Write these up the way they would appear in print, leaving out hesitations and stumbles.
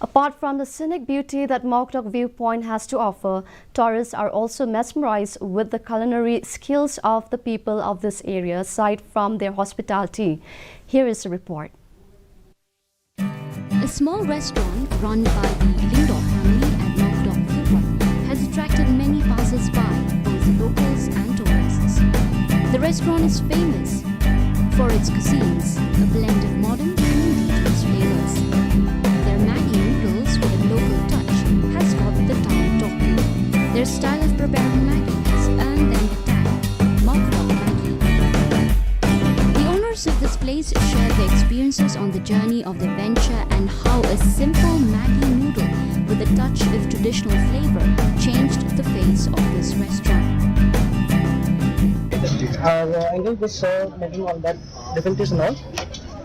Apart from the scenic beauty that Mawkdok viewpoint has to offer, tourists are also mesmerized with the culinary skills of the people of this area aside from their hospitality. Here is a report. A small restaurant run by the Lindor family at Mawkdok viewpoint has attracted many passers-by, both locals and tourists. The restaurant is famous for its cuisines, a blend of modern and indigenous flavors. Their Maggie noodles with a local touch has got the town talking. Their style of preparing Maggie has earned them the tag Mawkdok Maggie. The owners of this place share their experiences on the journey of their venture and how a simple Maggie noodle with a touch of traditional flavor changed the face of this restaurant. Uncle was making all that different taste and all,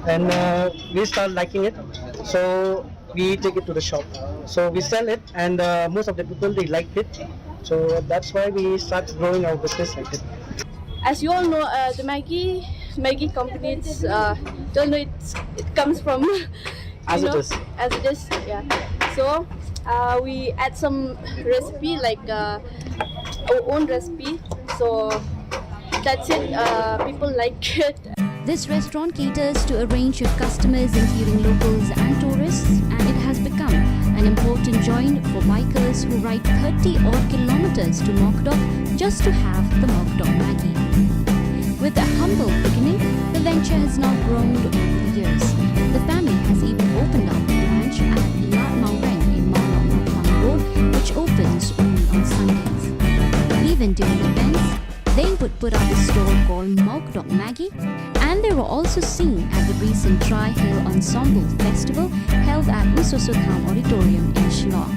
and we start liking it, so we take it to the shop, so we sell it, and most of the people they like it, so that's why we start growing our business like it. As you all know, the Maggie company, it's don't know it comes from As it is. as it is, yeah. So we add some recipe like our own recipe, so that's it. People like it. This restaurant caters to a range of customers including locals and tourists, and it has become an important joint for bikers who ride 30 odd kilometers to Mawkdok just to have the Mawkdok Maggie. With a humble beginning, the venture has now grown over the years. The family has even opened up a branch at Lat Maureng in Mawkdok Road, which opens only on Sundays. Even during events, they would put up a store called Mawkdok Maggie, and they were also seen at the recent Tri-Hill Ensemble Festival held at Usosotham Auditorium in Shillong.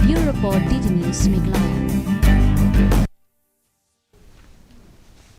Bureau Report Indigenous Maggie.